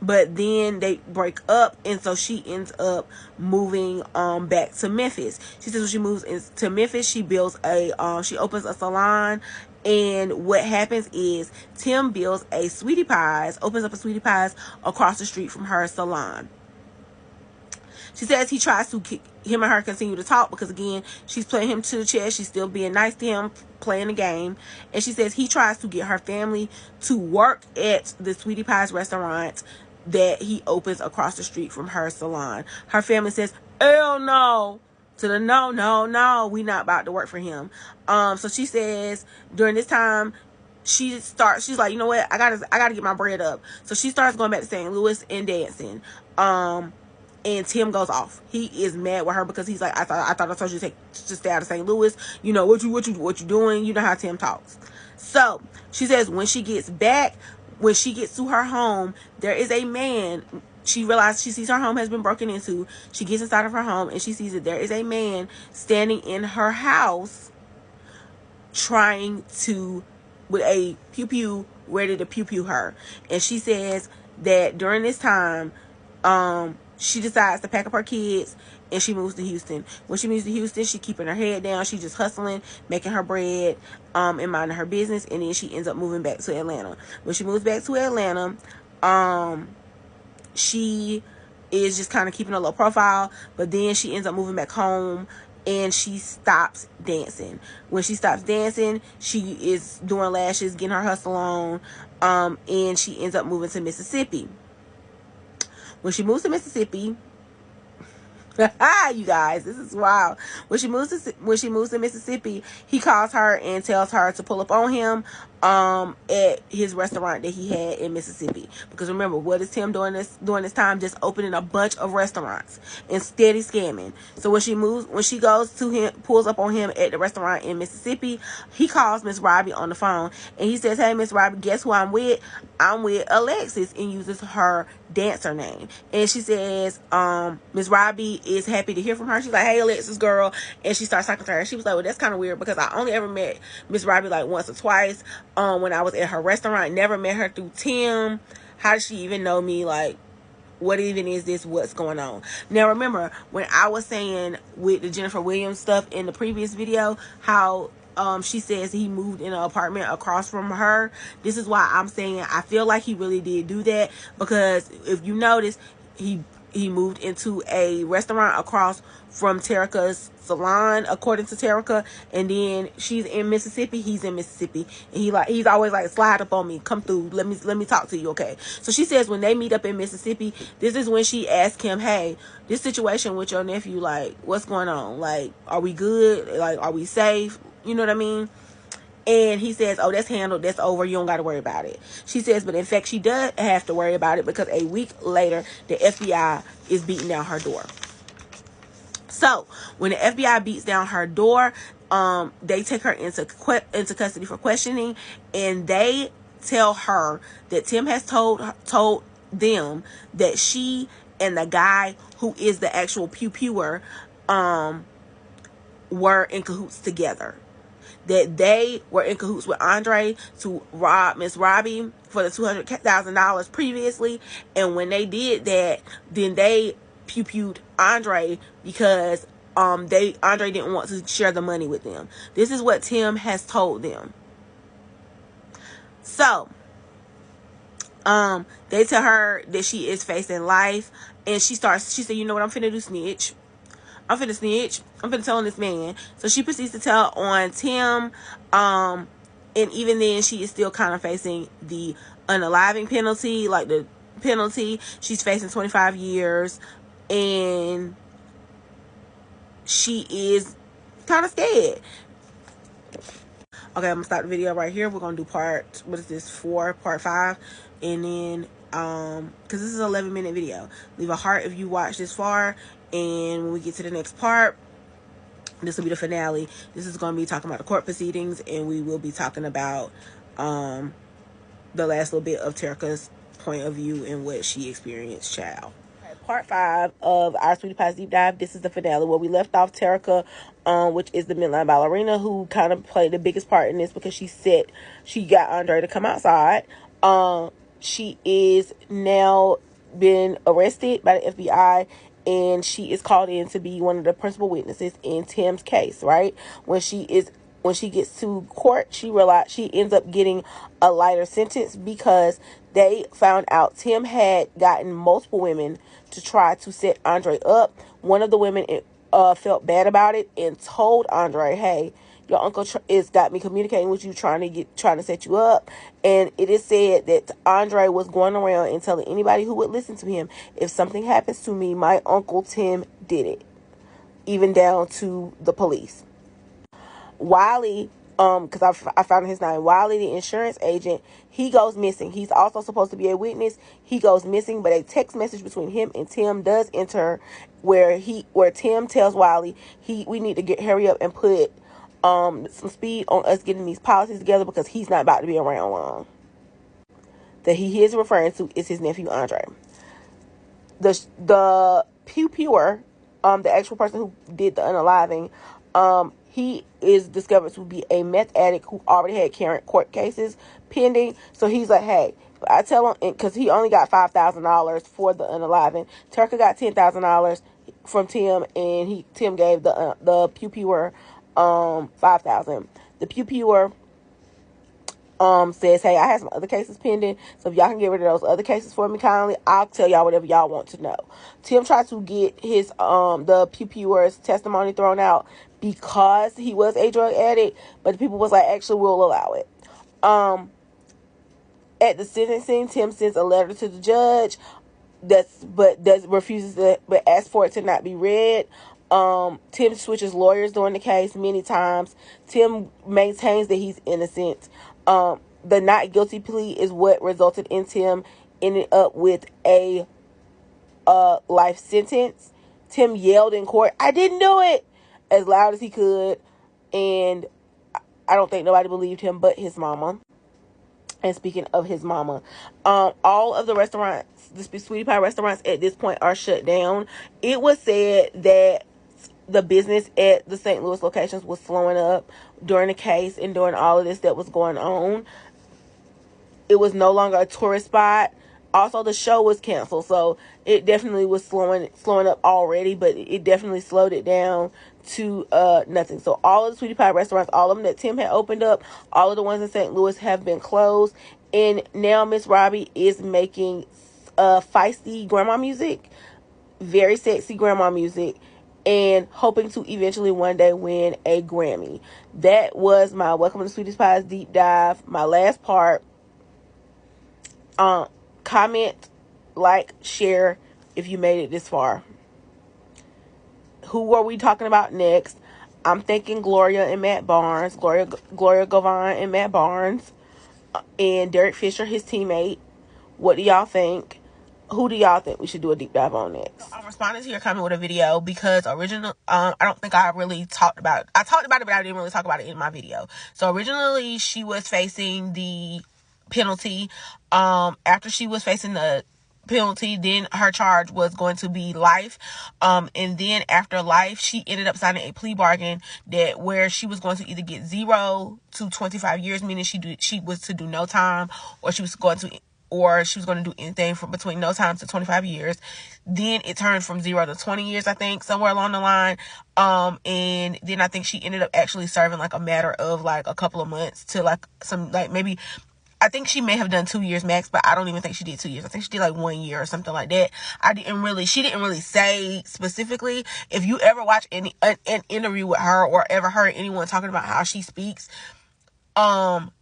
but then they break up, and so she ends up moving back to Memphis. She says when she moves to Memphis, she opens a salon. And what happens is Tim opens up a Sweetie Pies across the street from her salon. She says he tries to him and her continue to talk, because again, she's playing him to the chest. She's still being nice to him, playing the game. And she says he tries to get her family to work at the Sweetie Pies restaurant that he opens across the street from her salon. Her family says, hell no. To the no, we not about to work for him. So she says during this time, she's like, you know what, I gotta get my bread up. So she starts going back to St. Louis and dancing. And Tim goes off. He is mad with her because he's like, I thought I told you to stay out of St. Louis. What you doing? You know how Tim talks. So she says when she gets to her home, there is a man. She sees her home has been broken into. She gets inside of her home and she sees that there is a man standing in her house with a pew-pew ready to pew-pew her. And she says that during this time, she decides to pack up her kids and she moves to Houston. When she moves to Houston, she keeping her head down. She just hustling, making her bread, and minding her business. And then she ends up moving back to Atlanta. When she moves back to Atlanta, she is just kind of keeping a low profile, but then she ends up moving back home and she stops dancing. When she stops dancing, she is doing lashes, getting her hustle on, and she ends up moving to Mississippi. When she moves to Mississippi, you guys, this is wild. When she moves to Mississippi, he calls her and tells her to pull up on him at his restaurant that he had in Mississippi. Because remember, what is Tim doing this time? Just opening a bunch of restaurants and steady scamming. So when she goes to him, pulls up on him at the restaurant in Mississippi, he calls Miss Robbie on the phone and he says, "Hey, Miss Robbie, guess who I'm with? I'm with Alexis," and uses her dancer name. And she says, Miss Robbie is happy to hear from her. She's like, "Hey, Alexis, girl," and she starts talking to her. She was like, "Well, that's kind of weird because I only ever met Miss Robbie like once or twice when I was at her restaurant. Never met her through Tim. How does she even know me? Like, what even is this? What's going on?" Now, remember when I was saying with the Jennifer Williams stuff in the previous video, how she says he moved in an apartment across from her. This is why I'm saying I feel like he really did do that, because if you notice, he moved into a restaurant across from Terica's salon, according to Terica, and then she's in Mississippi, he's in Mississippi, and he's always like, "Slide up on me, come through, let me talk to you, okay?" So she says when they meet up in Mississippi, this is when she asks him, "Hey, this situation with your nephew, like, what's going on? Like, are we good? Like, are we safe?" You know what I mean? And he says, "Oh, that's handled. That's over. You don't got to worry about it." She says, but in fact, she does have to worry about it because a week later, the FBI is beating down her door. So when the FBI beats down her door, they take her into custody for questioning, and they tell her that Tim has told them that she and the guy who is the actual pew-pewer were in cahoots together. That they were in cahoots with Andre to rob Miss Robbie for the $200,000 previously. And when they did that, then they pew-pewed Andre because Andre didn't want to share the money with them. This is what Tim has told them. So they tell her that she is facing life, and she said, "You know what, I'm finna do snitch. I'm finna snitch. I'm finna tell on this man." So she proceeds to tell on Tim. And even then, she is still kind of facing the unaliving penalty, like the penalty. She's facing 25 years. And she is kind of scared. Okay, I'm gonna stop the video right here. We're gonna do part 5. And then, because this is an 11-minute video. Leave a heart if you watch this far. And when we get to the next part, this will be the finale. This is going to be talking about the court proceedings, and we will be talking about the last little bit of Terica's point of view and what she experienced, child. Part 5 of our Sweetie Pie's Deep Dive. This is the finale where we left off Terica, which is the midline ballerina, who kind of played the biggest part in this because she got Andre to come outside. She is now been arrested by the FBI, and she is called in to be one of the principal witnesses in Tim's case, right? When she gets to court, she ends up getting a lighter sentence because they found out Tim had gotten multiple women to try to set Andre up. One of the women felt bad about it and told Andre, "Hey, your uncle is got me communicating with you, trying to set you up." And it is said that Andre was going around and telling anybody who would listen to him, "If something happens to me, my uncle Tim did it," even down to the police. Wiley, because I found his name, Wiley, the insurance agent, he goes missing. He's also supposed to be a witness. He goes missing, but a text message between him and Tim does enter, where Tim tells Wiley we need to hurry up and put some speed on us getting these policies together because he's not about to be around long. That he is referring to is his nephew Andre. The pew-pewer, the actual person who did the unaliving, he is discovered to be a meth addict who already had current court cases pending. So he's like, "Hey," I tell him, because he only got $5,000 for the unaliving. Terica got $10,000 from Tim, and Tim gave the pew-pewer $5,000. The pew-pewer says, hey, I have some other cases pending, so if y'all can get rid of those other cases for me kindly, I'll tell y'all whatever y'all want to know. Tim tried to get his the Pew Pewers testimony thrown out because he was a drug addict, but the people was like, actually, we'll allow it. At the sentencing, Tim sends a letter to the judge but asks for it to not be read. Tim switches lawyers during the case many times. Tim maintains that he's innocent. The not guilty plea is what resulted in Tim ending up with a life sentence. Tim yelled in court, "I didn't do it," as loud as he could, and I don't think nobody believed him but his mama. And speaking of his mama, all of the restaurants, the Sweetie Pie restaurants at this point are shut down. It was said that the business at the St. Louis locations was slowing up during the case and during all of this that was going on. It was no longer a tourist spot. Also, the show was canceled, so it definitely was slowing up already, but it definitely slowed it down to nothing. So all of the Sweetie Pie restaurants, all of them that Tim had opened up, all of the ones in St. Louis have been closed, and now Miss Robbie is making feisty grandma music, very sexy grandma music, and hoping to eventually one day win a Grammy. That was my Welcome to Sweetie Pie's deep dive, my last part. Comment, like, share if you made it this far. Who are we talking about next? I'm thinking Gloria and Matt Barnes. Gloria Govan and Matt Barnes. And Derek Fisher, his teammate. What do y'all think? Who do y'all think we should do a deep dive on next? I'm responding to your comment with a video because I don't think I really talked about it. I talked about it, but I didn't really talk about it in my video. So originally she was facing the penalty. After she was facing the penalty, then her charge was going to be life, and then after life she ended up signing a plea bargain that where she was going to either get 0 to 25 years, meaning she was to do no time, or she was going to do anything from between no time to 25 years. Then it turned from 0 to 20 years, I think, somewhere along the line. And then I think she ended up actually serving like a matter of like a couple of months to like some, like maybe, I think she may have done 2 years max, but I don't even think she did 2 years. I think she did like 1 year or something like that. She didn't really say specifically. If you ever watch an interview with her or ever heard anyone talking about how she speaks,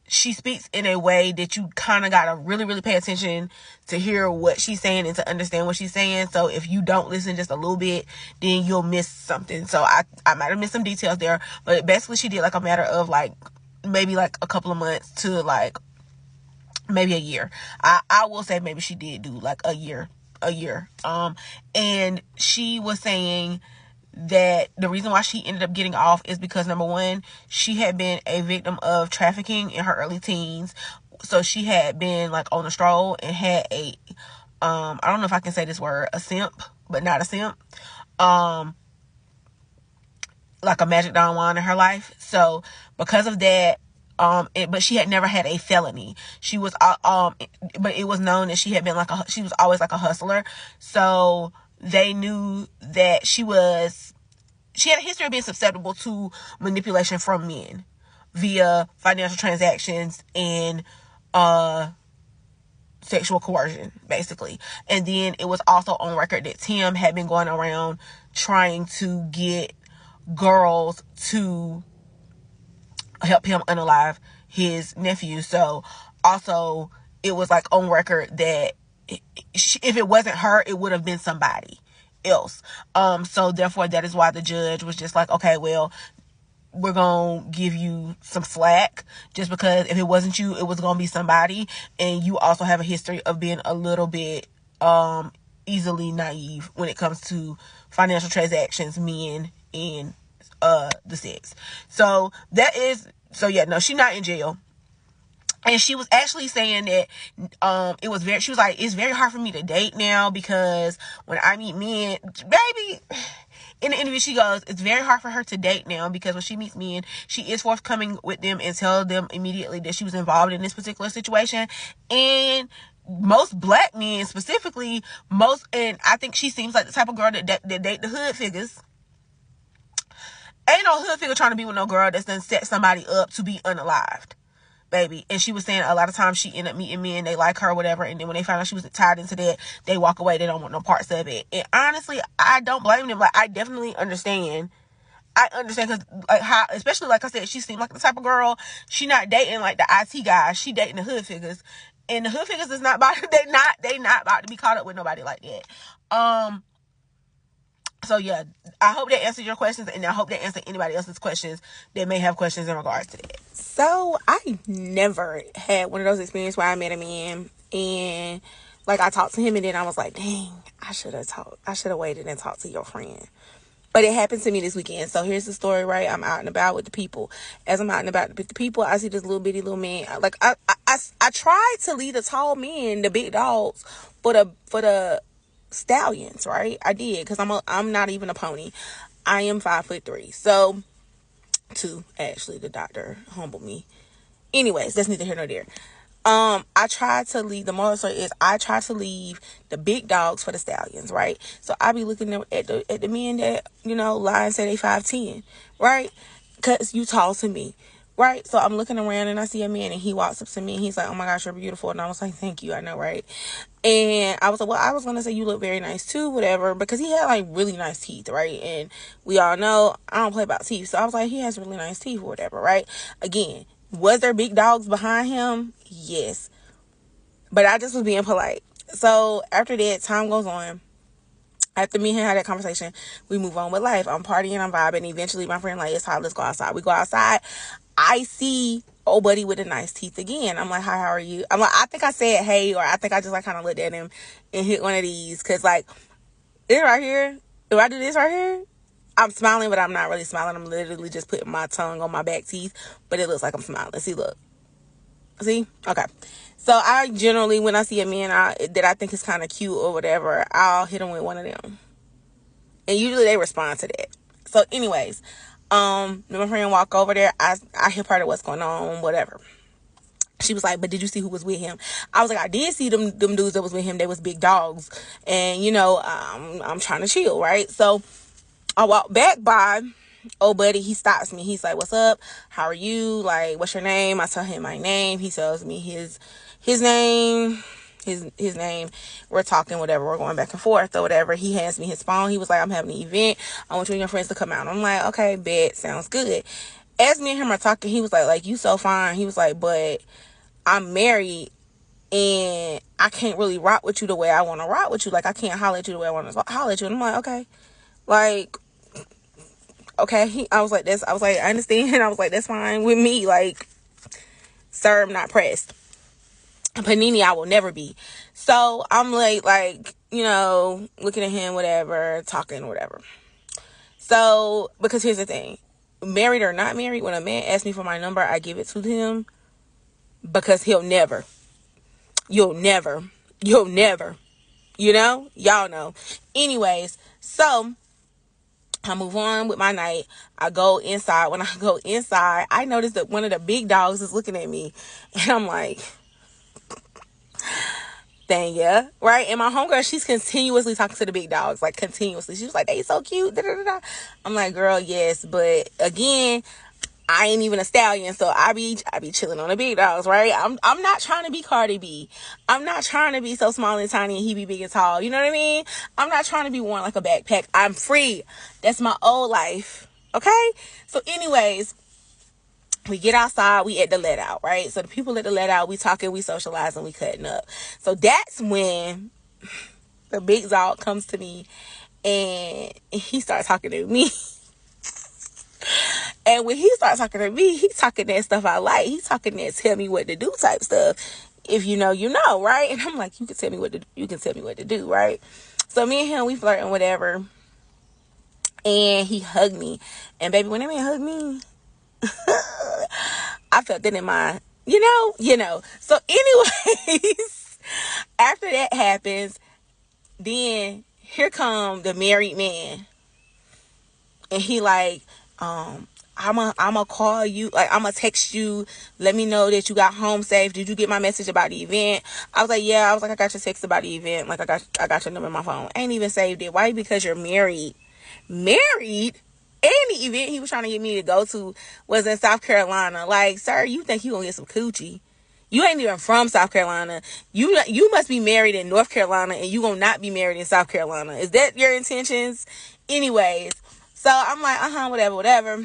she speaks in a way that you kind of gotta really, really pay attention to hear what she's saying and to understand what she's saying. So if you don't listen just a little bit, then you'll miss something. So I might have missed some details there, but basically she did like a matter of like maybe like a couple of months to like maybe a year. I will say maybe she did do like a year. And she was saying that the reason why she ended up getting off is because, number one, she had been a victim of trafficking in her early teens. So she had been like on a stroll and had a I don't know if I can say this word, a simp, but not a simp, like a magic Don Juan in her life. So because of that, but she had never had a felony. She was but it was known that she had been she was always like a hustler. So they knew that she had a history of being susceptible to manipulation from men via financial transactions and sexual coercion, basically. And then it was also on record that Tim had been going around trying to get girls to help him unalive his nephew. So also it was like on record that if it wasn't her, it would have been somebody else. So therefore that is why the judge was just like, okay, well, we're gonna give you some slack just because if it wasn't you, it was gonna be somebody, and you also have a history of being a little bit easily naive when it comes to financial transactions, men, and the sex. So yeah, no, she's not in jail. And she was actually saying that she was like, it's very hard for me to date now because when I meet men, baby, in the interview she goes, it's very hard for her to date now because when she meets men, she is forthcoming with them and tell them immediately that she was involved in this particular situation. And most black men specifically, and I think she seems like the type of girl that date the hood figures. Ain't no hood figure trying to be with no girl that's done set somebody up to be unalived. baby. And she was saying a lot of times she ended up meeting men, they like her or whatever, and then when they found out she was tied into that, they walk away, they don't want no parts of it. And honestly, I don't blame them. Like, I definitely understand. I understand, because like how, especially like I said, she seemed like the type of girl, she not dating like the IT guys, she dating the hood figures, and the hood figures is not about they not about to be caught up with nobody like that. So yeah, I hope that answered your questions, and I hope that answered anybody else's questions that may have questions in regards to that. So I never had one of those experiences where I met a man and like I talked to him, and then I was like, dang, I should have waited and talked to your friend. But it happened to me this weekend. So here's the story, right? I'm out and about with the people. As I'm out and about with the people, I see this little bitty little man. Like I tried to lead the tall men, the big dogs, for the stallions, right? I did, because I'm not even a pony. I am 5'3". So, 2 actually. The doctor humbled me. Anyways, that's neither here nor there. I tried to leave, the moral story is I tried to leave the big dogs for the stallions, right? So I be looking at the men that, lie and say they 5'10", right? Because you tall to me, right? So I'm looking around and I see a man, and he walks up to me and he's like, oh my gosh, you're beautiful. And I was like, thank you, I know, right? And I was like, well, I was going to say you look very nice too, whatever, because he had like really nice teeth, right? And we all know I don't play about teeth. So I was like, he has really nice teeth or whatever, right? Again, was there big dogs behind him? Yes. But I just was being polite. So after that, time goes on. After me and him had that conversation, we move on with life. I'm partying, I'm vibing. Eventually, my friend like, it's hot, let's go outside. We go outside. I see old buddy with the nice teeth again. I'm like, hi, how are you? I'm like, I think I said hey, or I think I just like kind of looked at him and hit one of these. Because like, this right here, if I do this right here, I'm smiling, but I'm not really smiling. I'm literally just putting my tongue on my back teeth, but it looks like I'm smiling. See, look. See? Okay. So I generally, when I see a man that I think is kind of cute or whatever, I'll hit him with one of them. And usually they respond to that. So anyways, my friend walk over there. I hear part of what's going on, whatever. She was like, but did you see who was with him? I was like, I did see them dudes that was with him. They was big dogs. And, I'm trying to chill, right? So I walk back by old buddy. He stops me. He's like, what's up? How are you? Like, what's your name? I tell him my name. He tells me his name. His name. We're talking, whatever. We're going back and forth or whatever. He hands me his phone. He was like, I'm having an event. I want you and your friends to come out. I'm like, okay, bet. Sounds good. As me and him are talking, he was like, you so fine. He was like, but I'm married and I can't really rock with you the way I want to rock with you. Like, I can't holler at you the way I want to holler at you. And I'm like, okay. Like, okay. I was like, I understand. I was like, that's fine with me. Like, sir, I'm not pressed. Panini, I will never be. So I'm like, looking at him, whatever, talking, whatever. So, because here's the thing. Married or not married, when a man asks me for my number, I give it to him because you'll never, y'all know. Anyways, so I move on with my night. I go inside. When I go inside, I notice that one of the big dogs is looking at me. And I'm like, dang, yeah. Right? And my homegirl, she's continuously talking to the big dogs. Like, continuously. She was like, they so cute. Da, da, da, da. I'm like, girl, yes. But, again, I ain't even a stallion, so I be chilling on the big dogs, right? I'm not trying to be Cardi B. I'm not trying to be so small and tiny and he be big and tall. You know what I mean? I'm not trying to be worn like a backpack. I'm free. That's my old life. Okay? So anyways, we get outside, we at the let out, right? So the people at the let out, we talking, we socializing, we cutting up. So that's when the big dog comes to me and he starts talking to me. And when he starts talking to me, he's talking that stuff I like. He's talking that tell me what to do type stuff. If you know, you know, right? And I'm like, you can tell me what to do, right? So me and him, we flirting, whatever. And he hugged me. And baby, when that man hugged me, I felt that in my, you know. So anyways, after that happens, then here come the married man. And he like, I'm gonna call you, like, I'm gonna text you, let me know that you got home safe. Did you get my message about the event? I was like, yeah. I was like, I got your text about the event. Like, I got your number in my phone. I ain't even saved it. Why? Because you're married. And only event he was trying to get me to go to was in South Carolina. Like, sir, you think you gonna get some coochie? You ain't even from South Carolina. You must be married in North Carolina, and you gonna not be married in South Carolina. Is that your intentions? Anyways, so I'm like, whatever.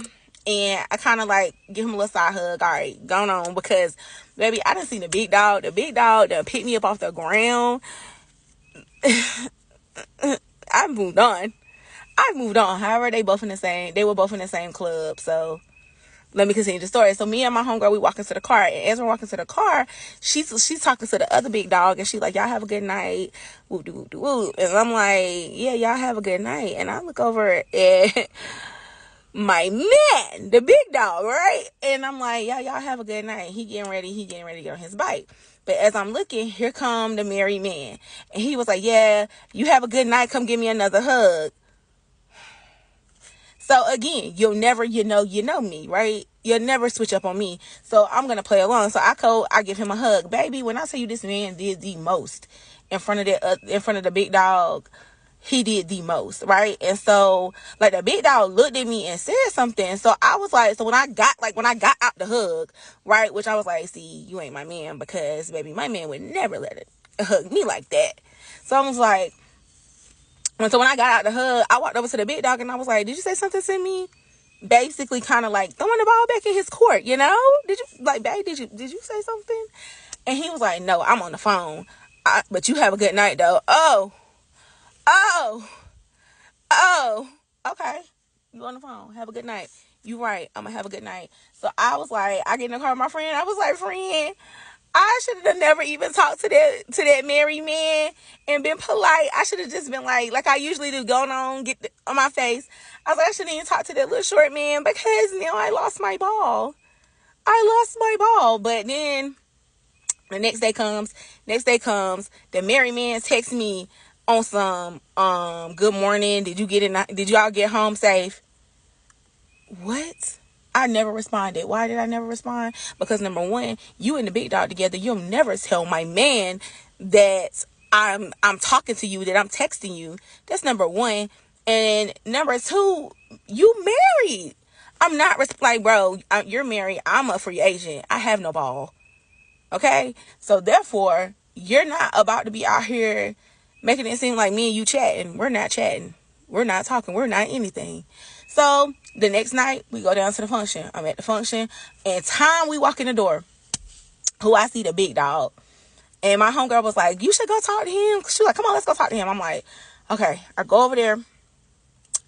And I kind of like give him a little side hug. All right, going on, because baby, I done seen the big dog. The big dog done picked me up off the ground. I moved on. However, they were both in the same club. So let me continue the story. So me and my homegirl, we walk into the car, and as we're walking to the car, she's talking to the other big dog, and she's like, y'all have a good night. Whoop de whoop de whoop. And I'm like, yeah, y'all have a good night. And I look over at my man, the big dog, right? And I'm like, yeah, y'all have a good night. He getting ready to get on his bike. But as I'm looking, here come the married man. And he was like, yeah, you have a good night. Come give me another hug. So again, you'll never, you know me, right? You'll never switch up on me. So I'm going to play along. So I give him a hug. Baby, when I tell you this man did the most in front of the big dog, he did the most, right? And so, like, the big dog looked at me and said something. So I was like, so when I got out the hug, right, which I was like, see, you ain't my man, because baby, my man would never let it hug me like that. So I was like, and so when I got out the hug, I walked over to the big dog and I was like, did you say something to me? Basically kind of like throwing the ball back in his court, you know? Did you, like, babe, did you say something? And he was like, no, I'm on the phone. But you have a good night though. Oh, okay. You on the phone. Have a good night. You right. I'm gonna have a good night. So I was like, I get in the car with my friend. I was like, friend, I should have never even talked to that married man and been polite. I should have just been like I usually do, going on, on my face. I was like, I shouldn't even talk to that little short man, because now I lost my ball. But then the next day comes, the married man texts me on some, good morning. Did y'all get home safe? What? I never responded. Why did I never respond? Because number one, you and the big dog together, you'll never tell my man that I'm talking to you, that I'm texting you. That's number one. And number two, you married. I'm not like, bro, you're married. I'm a free agent. I have no ball. Okay? So therefore, you're not about to be out here making it seem like me and you chatting. We're not chatting. We're not talking. We're not anything. So the next night, we go down to the function. I'm at the function, and time we walk in the door, who I see, the big dog. And my homegirl was like, you should go talk to him. She was like, come on, let's go talk to him. I'm like, okay. I go over there.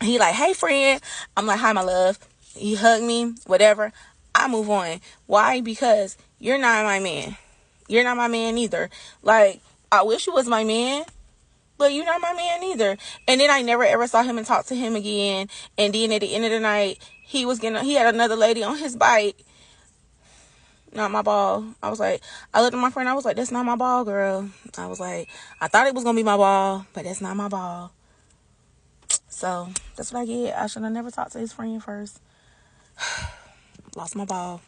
He like, hey, friend. I'm like, hi, my love. He hugged me, whatever. I move on. Why? Because you're not my man. You're not my man either. Like, I wish you was my man, but you're not my man either. And then I never ever saw him and talked to him again. And then at the end of the night, he had another lady on his bike. Not my ball. I looked at my friend. I was like, that's not my ball, girl. I was like, I thought it was going to be my ball, but that's not my ball. So that's what I get. I should have never talked to his friend first. Lost my ball.